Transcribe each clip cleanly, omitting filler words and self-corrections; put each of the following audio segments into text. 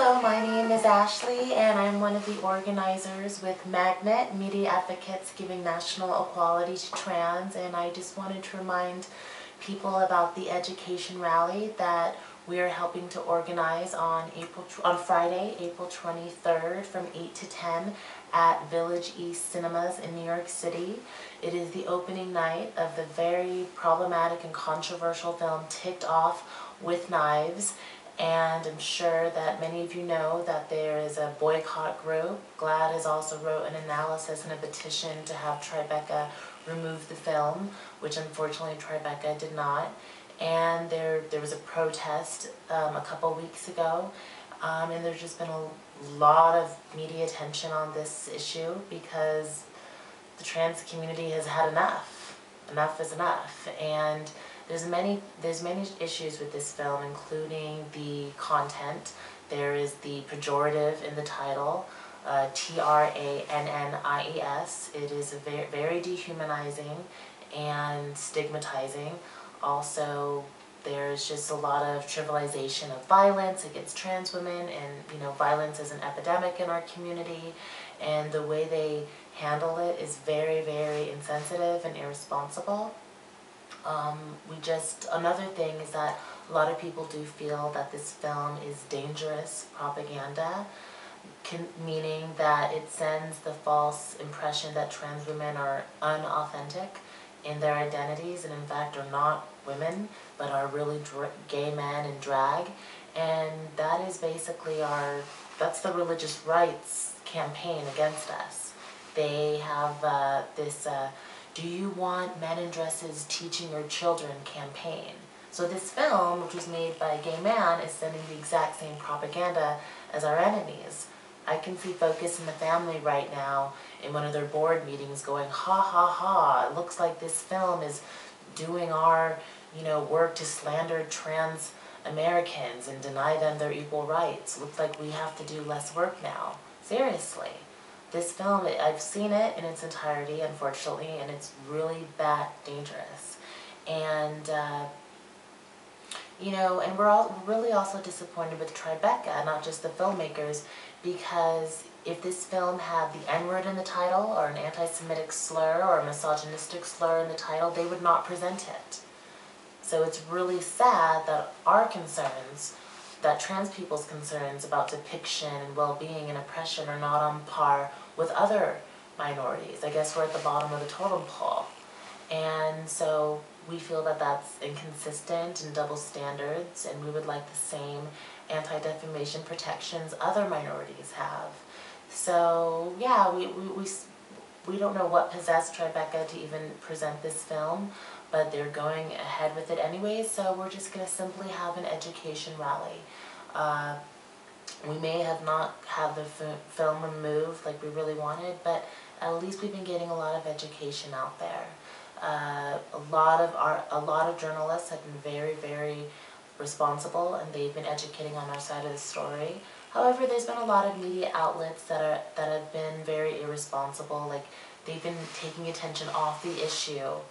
Hello, my name is Ashley and I'm one of the organizers with Magnet, Media Advocates Giving National Equality to Trans, and I just wanted to remind people about the education rally that we are helping to organize on Friday, April 23rd from 8 to 10 at Village East Cinemas in New York City. It is the opening night of the very problematic and controversial film Ticked Off with Knives. And I'm sure that many of you know that there is a boycott group. GLAAD has also wrote an analysis and a petition to have Tribeca remove the film, which unfortunately Tribeca did not. And there was a protest a couple weeks ago, and there's just been a lot of media attention on this issue because the trans community has had enough. Enough is enough. And there's many issues with this film, including the content. There is the pejorative in the title, Trannies. It is a very dehumanizing and stigmatizing. Also, there's just a lot of trivialization of violence against trans women, and violence is an epidemic in our community, and the way they handle it is very, very insensitive and irresponsible. Another thing is that a lot of people do feel that this film is dangerous propaganda, meaning that it sends the false impression that trans women are unauthentic in their identities and in fact are not women, but are really gay men in drag. And that is basically that's the religious rights campaign against us. They have this "Do you want men in dresses teaching your children" campaign. So this film, which was made by a gay man, is sending the exact same propaganda as our enemies. I can see Focus in the Family right now in one of their board meetings going, "Ha ha ha, it looks like this film is doing our work to slander trans Americans and deny them their equal rights. Looks like we have to do less work now." Seriously. This film, I've seen it in its entirety, unfortunately, and it's really that dangerous. And, and we're really also disappointed with Tribeca, not just the filmmakers, because if this film had the N-word in the title, or an anti-Semitic slur, or a misogynistic slur in the title, they would not present it. So it's really sad that our concerns, that trans people's concerns about depiction and well-being and oppression are not on par with other minorities. I guess we're at the bottom of the totem pole. And so we feel that that's inconsistent and double standards, and we would like the same anti-defamation protections other minorities have. So yeah, we don't know what possessed Tribeca to even present this film, but they're going ahead with it anyways, so we're just going to simply have an education rally. We may have not had the film removed like we really wanted, but at least we've been getting a lot of education out there. A lot of journalists have been very, very responsible, and they've been educating on our side of the story. However, there's been a lot of media outlets that have been very irresponsible. Like, they've been taking attention off the issue,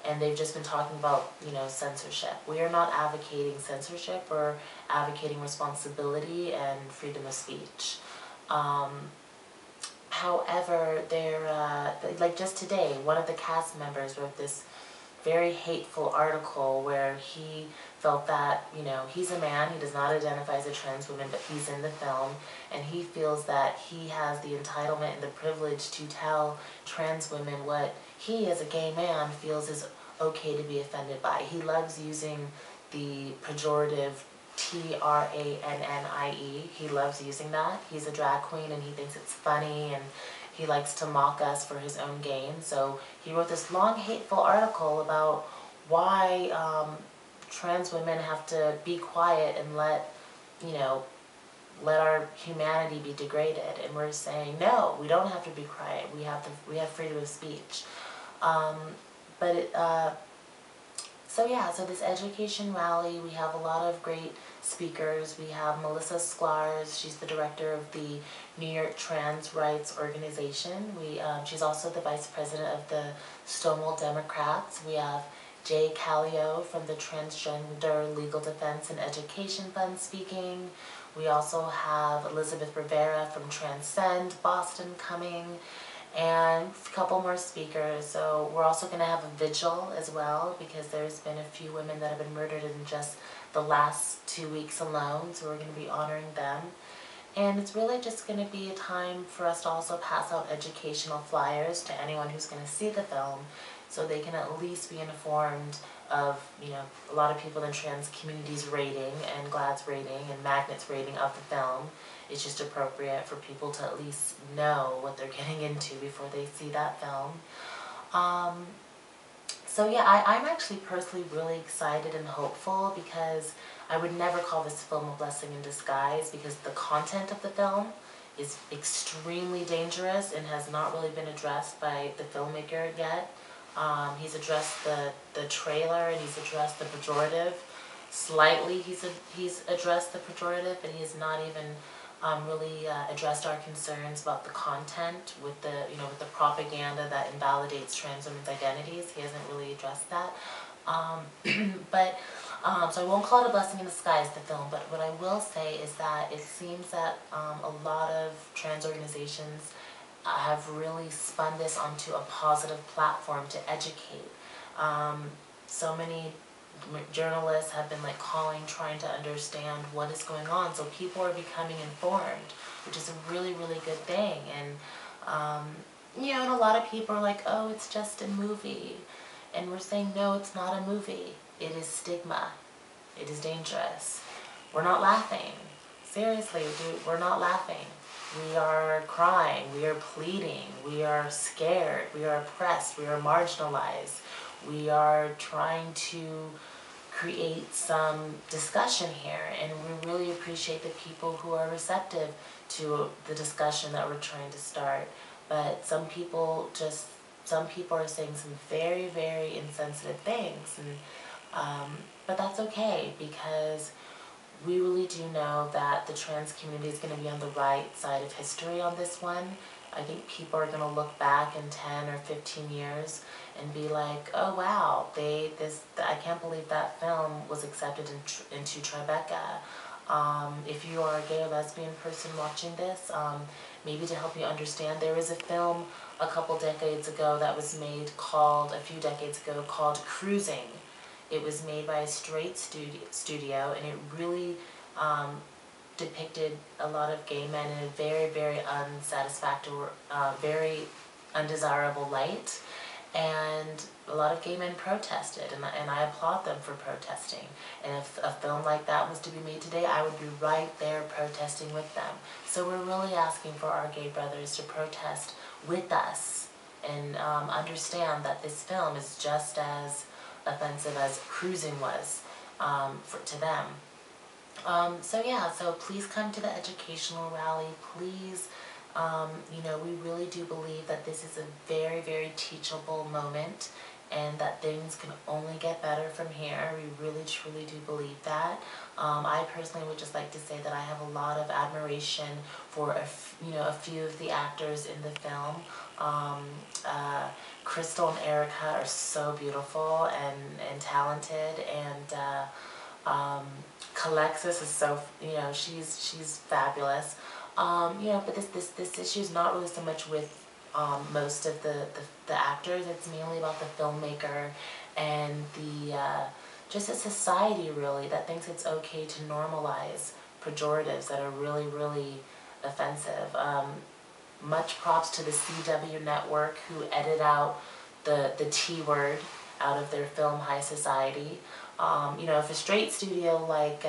and they've just been talking about, censorship. We are not advocating censorship. We're advocating responsibility and freedom of speech. However, like just today, one of the cast members wrote this very hateful article where he felt that, he's a man, he does not identify as a trans woman, but he's in the film, and he feels that he has the entitlement and the privilege to tell trans women what he, as a gay man, feels is okay to be offended by. He loves using the pejorative Trannie. He loves using that. He's a drag queen and he thinks it's funny, and he likes to mock us for his own gain. So he wrote this long, hateful article about why trans women have to be quiet and let our humanity be degraded. And we're saying, no, we don't have to be quiet. We have freedom of speech. So this education rally, we have a lot of great speakers. We have Melissa Sklarz. She's the director of the New York Trans Rights Organization. She's also the vice president of the Stonewall Democrats. We have Jay Callio from the Transgender Legal Defense and Education Fund speaking. We also have Elizabeth Rivera from Transcend Boston coming, and a couple more speakers. So we're also going to have a vigil as well, because there's been a few women that have been murdered in just the last 2 weeks alone, so we're going to be honoring them. And it's really just going to be a time for us to also pass out educational flyers to anyone who's going to see the film, so they can at least be informed of, a lot of people in trans communities rating, and GLAAD's rating, and Magnet's rating of the film. It's just appropriate for people to at least know what they're getting into before they see that film. So yeah, I'm actually personally really excited and hopeful, because I would never call this film a blessing in disguise, because the content of the film is extremely dangerous and has not really been addressed by the filmmaker yet. He's addressed the trailer, and he's addressed the pejorative. Slightly he's addressed the pejorative, but he has not even really addressed our concerns about the content with the propaganda that invalidates trans women's identities. He hasn't really addressed that. So I won't call it a blessing in disguise, the film, but what I will say is that it seems that a lot of trans organizations have really spun this onto a positive platform to educate. So many journalists have been calling, trying to understand what is going on, so people are becoming informed, which is a really, really good thing. And and a lot of people are like, oh, it's just a movie, and we're saying, no, it's not a movie. It is stigma. It is dangerous. We're not laughing. Seriously, dude, we're not laughing. We are crying, we are pleading, we are scared, we are oppressed, we are marginalized. We are trying to create some discussion here, and we really appreciate the people who are receptive to the discussion that we're trying to start. But some people are saying some very, very insensitive things, and but that's okay, because we really do know that the trans community is going to be on the right side of history on this one. I think people are going to look back in 10 or 15 years and be like, oh wow, I can't believe that film was accepted into Tribeca. If you are a gay or lesbian person watching this, maybe to help you understand, there was a film a few decades ago that was made called Cruising. It was made by a straight studio, and it really depicted a lot of gay men in a very, very unsatisfactory, very undesirable light. And a lot of gay men protested, and I applaud them for protesting. And if a film like that was to be made today, I would be right there protesting with them. So we're really asking for our gay brothers to protest with us, and understand that this film is just as offensive as Cruising was to them. So please come to the educational rally. Please, we really do believe that this is a very, very teachable moment, and that things can only get better from here. We really, truly do believe that. I personally would just like to say that I have a lot of admiration for a few of the actors in the film. Crystal and Erica are so beautiful and talented, and Calexis is so, she's fabulous. But this issue is not really so much with most of the actors. It's mainly about the filmmaker and just a society really that thinks it's okay to normalize pejoratives that are really, really offensive. Much props to the CW network, who edited out the T word out of their film High Society. If a straight studio like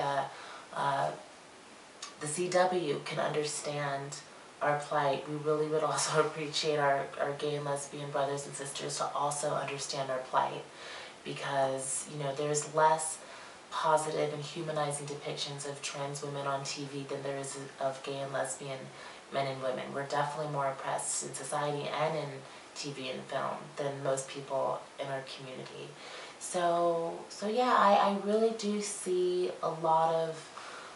the CW can understand our plight, we really would also appreciate our gay and lesbian brothers and sisters to also understand our plight, because there's less positive and humanizing depictions of trans women on TV than there is of gay and lesbian men and women. We're definitely more oppressed in society and in TV and film than most people in our community. So yeah, I really do see a lot of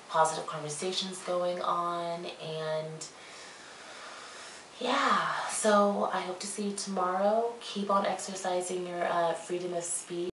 positive conversations going on, and yeah, so I hope to see you tomorrow. Keep on exercising your freedom of speech.